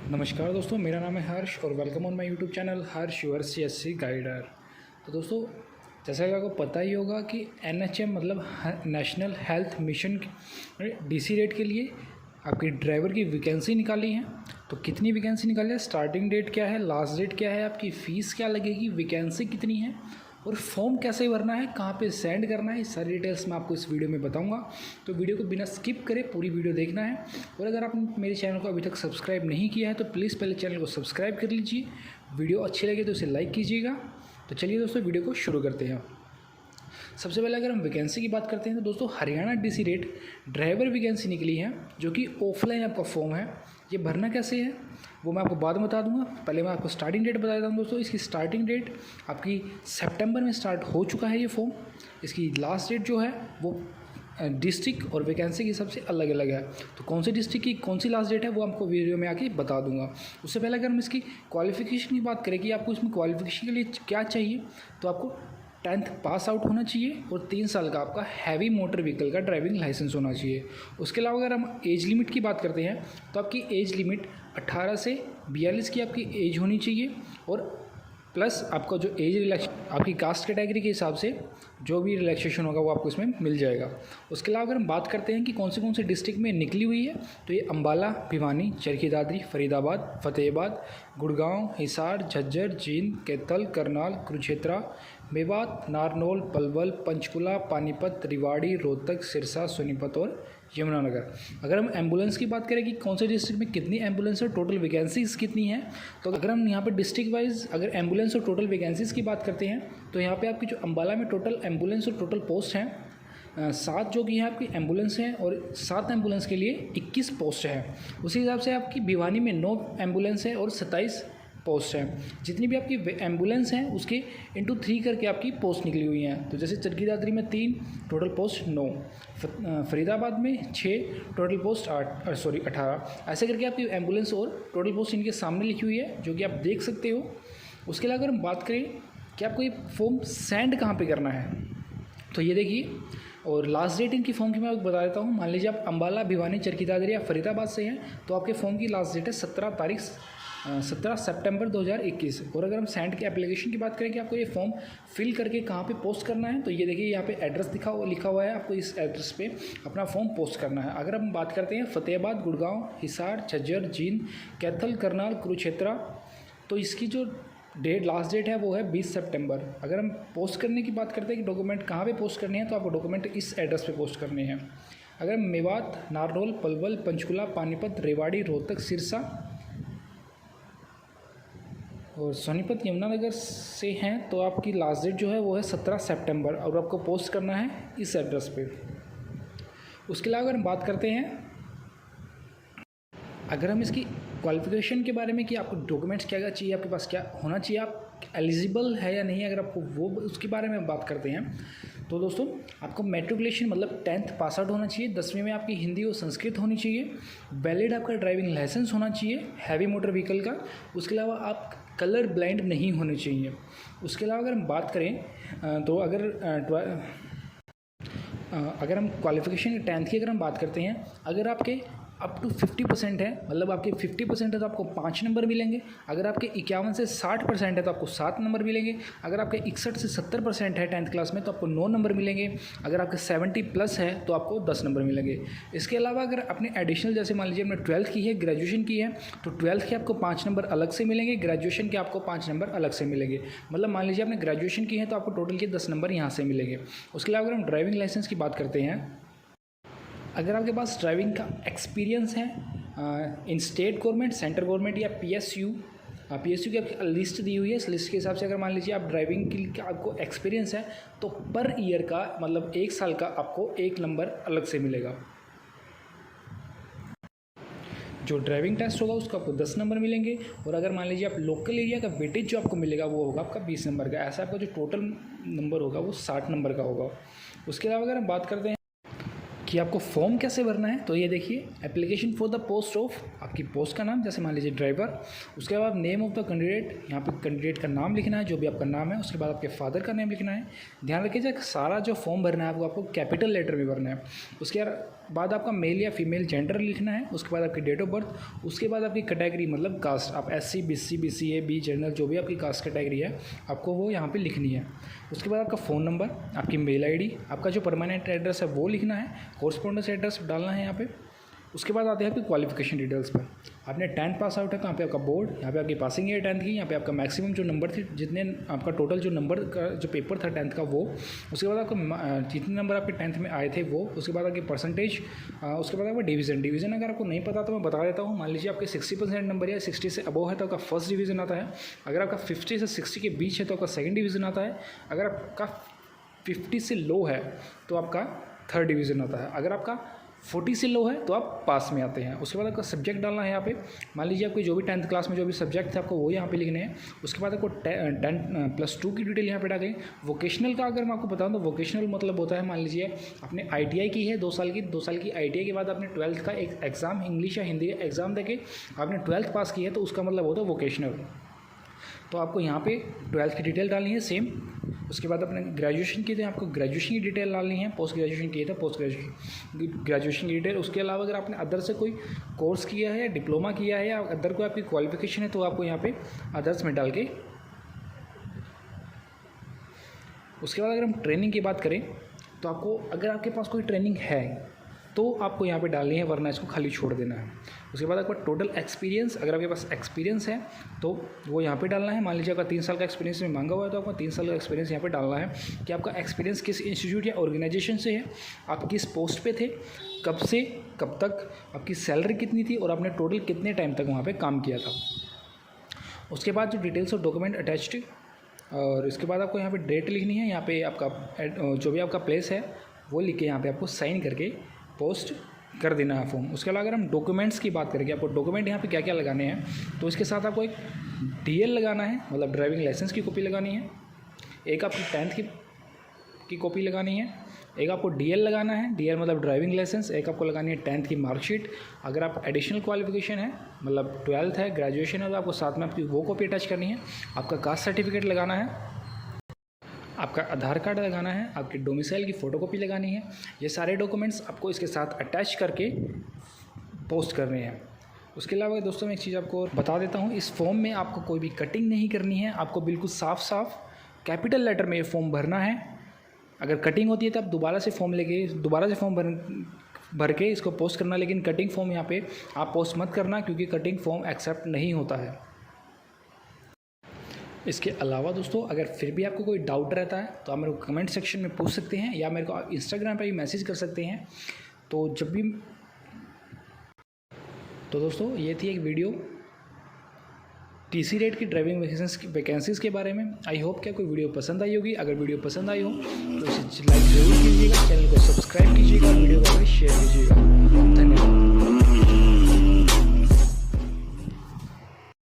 नमस्कार दोस्तों, मेरा नाम है हर्ष और welcome on my YouTube channel Harsh your CSC guider. तो दोस्तों, जैसा कि आपको पता ही होगा कि NHM मतलब national health mission DC rate के लिए आपकी ड्राइवर की वैकेंसी निकाली है। तो कितनी वैकेंसी निकाली है, स्टार्टिंग डेट क्या है, लास्ट डेट क्या है, आपकी फ़ीस क्या लगेगी, वैकेंसी कितनी है और फॉर्म कैसे भरना है, कहाँ पे सेंड करना है, ये सारी डिटेल्स मैं आपको इस वीडियो में बताऊंगा। तो वीडियो को बिना स्किप करे पूरी वीडियो देखना है। और अगर आपने मेरे चैनल को अभी तक सब्सक्राइब नहीं किया है तो प्लीज़ पहले चैनल को सब्सक्राइब कर लीजिए। वीडियो अच्छी लगे तो इसे लाइक कीजिएगा। तो चलिए दोस्तों, वीडियो को शुरू करते हैं। सबसे पहले अगर हम वैकेंसी की बात करते हैं तो दोस्तों Haryana DC rate driver vacancy निकली है, जो कि ऑफलाइन आपका फॉर्म है। ये भरना कैसे है वो मैं आपको बाद में बता दूंगा। पहले मैं आपको स्टार्टिंग डेट बता देता हूँ दोस्तों। इसकी स्टार्टिंग डेट आपकी सितंबर में स्टार्ट हो चुका है ये फॉर्म। इसकी लास्ट डेट जो है वो डिस्ट्रिक्ट और वैकेंसी के हिसाब से अलग अलग है। तो कौन सी डिस्ट्रिक्ट की कौन सी लास्ट डेट है वो आपको वीडियो में आके बता दूंगा। उससे पहले अगर हम इसकी क्वालिफिकेशन की बात करें कि आपको इसमें क्वालिफिकेशन के लिए क्या चाहिए, तो आपको 10th पास आउट होना चाहिए और 3 साल का आपका हैवी मोटर व्हीकल का ड्राइविंग लाइसेंस होना चाहिए। उसके अलावा अगर हम एज लिमिट की बात करते हैं तो आपकी एज लिमिट 18 से 42 की आपकी एज होनी चाहिए और प्लस आपका जो एज रिलैक्स आपकी कास्ट कैटेगरी के हिसाब से जो भी रिलैक्सेशन होगा वो आपको इसमें मिल जाएगा। उसके अलावा अगर हम बात करते हैं कि कौन से डिस्ट्रिक्ट में निकली हुई है, तो ये अम्बाला, भिवानी, चरखी दादरी, फरीदाबाद, फतेहाबाद, गुड़गांव, हिसार, झज्जर, जींद, कैथल, करनाल, कुरुक्षेत्र, मेवात, नारनौल, पलवल, पंचकुला, पानीपत, रेवाड़ी, रोहतक, सिरसा, सोनीपत और यमुनानगर। अगर हम एम्बुलेंस की बात करें कि कौन से डिस्ट्रिक्ट में कितनी एम्बुलेंस और टोटल वैकेंसीज कितनी है, तो अगर हम यहाँ पे डिस्ट्रिक्ट वाइज अगर एम्बुलेंस और टोटल वैकेंसीज की बात करते हैं तो यहाँ पे आपकी जो अम्बाला में टोटल एम्बुलेंस और टोटल पोस्ट हैं 7 जो कि यहाँ आपकी एम्बुलेंस हैं और 7 एम्बुलेंस के लिए 21 पोस्ट हैं। उसी हिसाब से आपकी भिवानी में 9 एम्बुलेंस है और 27 पोस्ट हैं। जितनी भी आपकी एम्बुलेंस हैं उसके इंटू 3 करके आपकी पोस्ट निकली हुई हैं। तो जैसे चरखी दादरी में 3, टोटल पोस्ट 9, फरीदाबाद में 6, टोटल पोस्ट 18, ऐसे करके आपकी एम्बुलेंस और टोटल पोस्ट इनके सामने लिखी हुई है, जो कि आप देख सकते हो। उसके अलावा अगर हम बात करें कि आपको ये फॉर्म सेंड कहाँ पर करना है, तो ये देखिए। और लास्ट डेट इनकी फॉर्म की मैं आपको बता देता हूँ। मान लीजिए आप अम्बाला, भिवानी, चरखी दादरी या फरीदाबाद से हैं तो आपके फॉर्म की लास्ट डेट है 17 सितंबर 2021। और अगर हम सेंड की एप्लीकेशन की बात करें कि आपको ये फॉर्म फिल करके कहाँ पे पोस्ट करना है, तो ये देखिए यहाँ पे एड्रेस लिखा हुआ है। आपको इस एड्रेस पे अपना फॉर्म पोस्ट करना है। अगर हम बात करते हैं फतेहाबाद, गुड़गांव, हिसार, झज्जर, जींद, कैथल, करनाल, कुरुक्षेत्र, तो इसकी जो लास्ट डेट है वो है 20 सितंबर। अगर हम पोस्ट करने की बात करते हैं कि डॉक्यूमेंट कहाँ पे पोस्ट करने हैं, तो आपको डॉक्यूमेंट इस एड्रेस पे पोस्ट करने हैं। अगर हम मेवात, नारनौल, पलवल, पंचकुला, पानीपत, रेवाड़ी, रोहतक, सिरसा और सोनीपत, यमुनानगर से हैं तो आपकी लास्ट डेट जो है वो है 17 सितंबर और आपको पोस्ट करना है इस एड्रेस पे। उसके अलावा अगर हम बात करते हैं, अगर हम इसकी क्वालिफिकेशन के बारे में कि आपको डॉक्यूमेंट्स क्या क्या चाहिए, आपके पास क्या होना चाहिए, आप एलिजिबल है या नहीं, अगर आपको वो उसके बारे में बात करते हैं तो दोस्तों आपको मैट्रिकुलेशन मतलब 10th पास आउट होना चाहिए। 10वीं में आपकी हिंदी और संस्कृत होनी चाहिए। वैलिड आपका ड्राइविंग लाइसेंस होना चाहिए हैवी मोटर व्हीकल का। उसके अलावा आप कलर ब्लाइंड नहीं होने चाहिए। उसके अलावा अगर हम बात करें तो अगर हम क्वालिफिकेशन 10th की अगर हम बात करते हैं, अगर आपके अप टू 50% है, मतलब आपके 50% है तो आपको 5 नंबर मिलेंगे। अगर आपके 51 से 60% है तो आपको 7 नंबर मिलेंगे। अगर आपके 61 से 70% है 10th क्लास में तो आपको 9 नंबर मिलेंगे। अगर आपके 70+ है तो आपको 10 नंबर मिलेंगे। इसके अलावा अगर अपने एडिशनल जैसे मान लीजिए आपने 12th की है, ग्रेजुएशन की है, तो 12th के आपको 5 नंबर अलग से मिलेंगे, ग्रेजुएशन के आपको 5 नंबर अलग से मिलेंगे। मतलब मान लीजिए आपने ग्रेजुएशन की है तो आपको टोटल के 10 नंबर यहाँ से मिलेंगे। उसके अलावा अगर हम ड्राइविंग लाइसेंस की बात करते हैं, अगर आपके पास ड्राइविंग का एक्सपीरियंस है इन स्टेट गवर्नमेंट, सेंट्रल गवर्नमेंट या PSU की आपकी लिस्ट दी हुई है। इस लिस्ट के हिसाब से अगर मान लीजिए आप ड्राइविंग की आपको एक्सपीरियंस है तो पर ईयर का मतलब 1 साल का आपको 1 नंबर अलग से मिलेगा। जो ड्राइविंग टेस्ट होगा उसका आपको 10 नंबर मिलेंगे। और अगर मान लीजिए आप लोकल एरिया का वेटेज जो आपको मिलेगा वो होगा आपका 20 नंबर का। ऐसा आपका जो टोटल नंबर होगा वो 60 नंबर का होगा। उसके अलावा अगर हम बात करते हैं कि आपको फॉर्म कैसे भरना है, तो ये देखिए, application for the post of आपकी पोस्ट का नाम, जैसे मान लीजिए ड्राइवर। उसके बाद नेम ऑफ द कैंडिडेट, यहाँ पे कैंडिडेट का नाम लिखना है जो भी आपका नाम है। उसके बाद आपके फादर का नेम लिखना है। ध्यान रखिएगा सारा जो फॉर्म भरना है आपको कैपिटल लेटर में भरना है। उसके बाद बाद आपका मेल या फीमेल जेंडर लिखना है, उसके बाद आपकी डेट ऑफ बर्थ, उसके बाद आपकी कैटेगरी मतलब कास्ट, आप SC BC BCA B general जो भी आपकी कास्ट कैटेगरी है आपको वो यहाँ पे लिखनी है। उसके बाद आपका फ़ोन नंबर, आपकी मेल ID, आपका जो परमानेंट एड्रेस है वो लिखना है, कोरस्पोंडेंस एड्रेस डालना है यहाँ पे। उसके बाद आते हैं आपकी क्वालिफिकेशन डिटेल्स पर। आपने 10th पास आउट है, कहाँ पे आपका बोर्ड, यहाँ पे आपकी पासिंग ईयर 10th की, यहाँ पे आपका मैक्सिमम जो नंबर थे, जितने आपका टोटल जो नंबर का जो पेपर था 10th का वो, उसके बाद आपका जितने नंबर आपके 10th में आए थे वो, उसके बाद आपकी परसेंटेज, उसके बाद आपका डिवीज़न अगर आपको नहीं पता तो मैं बता देता हूँ। मान लीजिए आपके 60% नंबर या 60 से अबोव है तो आपका फर्स्ट डिवीज़न आता है, अगर आपका 50 से 60 के बीच है तो आपका सेकेंड डिवीज़न आता है, अगर आपका 50 से लो है तो आपका थर्ड डिवीज़न आता है, अगर आपका 40 से लो है तो आप पास में आते हैं। उसके बाद आपका सब्जेक्ट डालना है यहाँ पे। मान लीजिए आपके जो भी 10th क्लास में जो भी सब्जेक्ट थे आपको वो यहाँ पे लिखने हैं। उसके बाद आपको 10+2 की डिटेल यहाँ पे डालें। वोकेशनल का अगर मैं आपको बताऊँ तो वोकेशनल मतलब होता है, मान लीजिए आपने ITI की है 2 साल की, 2 साल की ITI के बाद आपने 12th का एक एग्ज़ाम इंग्लिश या हिंदी का एग्ज़ाम देके आपने 12th पास की है तो उसका मतलब होता है वोकेशनल। तो आपको यहाँ पे 12th की डिटेल डालनी है सेम। उसके बाद अपने ग्रेजुएशन की, तो आपको ग्रेजुएशन की डिटेल डालनी है, पोस्ट ग्रेजुएशन की है तो पोस्ट ग्रेजुएशन की डिटेल। उसके अलावा अगर आपने अदर से कोई कोर्स किया है या डिप्लोमा किया है या अदर कोई आपकी क्वालिफिकेशन है तो आपको यहाँ पे अदर्स में डाल के। उसके बाद अगर हम ट्रेनिंग की बात करें तो आपको अगर आपके पास कोई ट्रेनिंग है तो आपको यहाँ पे डालनी है, वरना इसको खाली छोड़ देना है। उसके बाद आपका टोटल एक्सपीरियंस, अगर आपके पास एक्सपीरियंस है तो वो यहाँ पे डालना है। मान लीजिए आपका 3 साल का एक्सपीरियंस में मांगा हुआ है तो आपको 3 साल का एक्सपीरियंस यहाँ पे डालना है कि आपका एक्सपीरियंस किस इंस्टीट्यूट या ऑर्गेनाइजेशन से है, आप किस पोस्ट पे थे, कब से कब तक, आपकी सैलरी कितनी थी और आपने टोटल कितने टाइम तक वहाँ पर काम किया था। उसके बाद जो डिटेल्स ऑफ डॉक्यूमेंट अटैच्ड, और इसके बाद आपको यहाँ पर डेट लिखनी है, यहाँ पर आपका जो भी आपका प्लेस है वो लिख के यहाँ पर आपको साइन करके पोस्ट कर देना है फॉर्म। उसके अलावा अगर हम डॉक्यूमेंट्स की बात करेंगे, आपको डॉक्यूमेंट यहाँ पे क्या क्या लगाने हैं तो इसके साथ आपको एक DL लगाना है, मतलब ड्राइविंग लाइसेंस की कॉपी लगानी है, एक आपकी 10th की कॉपी लगानी है, एक आपको DL लगाना है, DL मतलब ड्राइविंग लाइसेंस, एक आपको लगानी है 10th की मार्कशीट। अगर आप एडिशनल क्वालिफिकेशन है मतलब 12th है, ग्रेजुएशन है तो आपको साथ में आपकी वो कॉपी अटैच करनी है। आपका कास्ट सर्टिफिकेट लगाना है, आपका आधार कार्ड लगाना है, आपकी डोमिसाइल की फ़ोटोकॉपी लगानी है। ये सारे डॉक्यूमेंट्स आपको इसके साथ अटैच करके पोस्ट करने हैं। उसके अलावा दोस्तों मैं एक चीज़ आपको बता देता हूँ, इस फॉर्म में आपको कोई भी कटिंग नहीं करनी है, आपको बिल्कुल साफ साफ कैपिटल लेटर में ये फॉर्म भरना है। अगर कटिंग होती है तो आप दोबारा से फॉर्म भर के इसको पोस्ट करना, लेकिन कटिंग फॉर्म यहाँ पे आप पोस्ट मत करना क्योंकि कटिंग फॉर्म एक्सेप्ट नहीं होता है। इसके अलावा दोस्तों अगर फिर भी आपको कोई डाउट रहता है तो आप मेरे को कमेंट सेक्शन में पूछ सकते हैं या मेरे को आप इंस्टाग्राम पे भी मैसेज कर सकते हैं। तो जब भी तो दोस्तों ये थी एक वीडियो TC रेट की ड्राइविंग वैकेंसीज़ के बारे में। आई होप कि आपको वीडियो पसंद आई होगी। अगर वीडियो पसंद आई हो तो इसे लाइक ज़रूर कीजिएगा, चैनल को सब्सक्राइब कीजिएगा, वीडियो को शेयर कीजिएगा।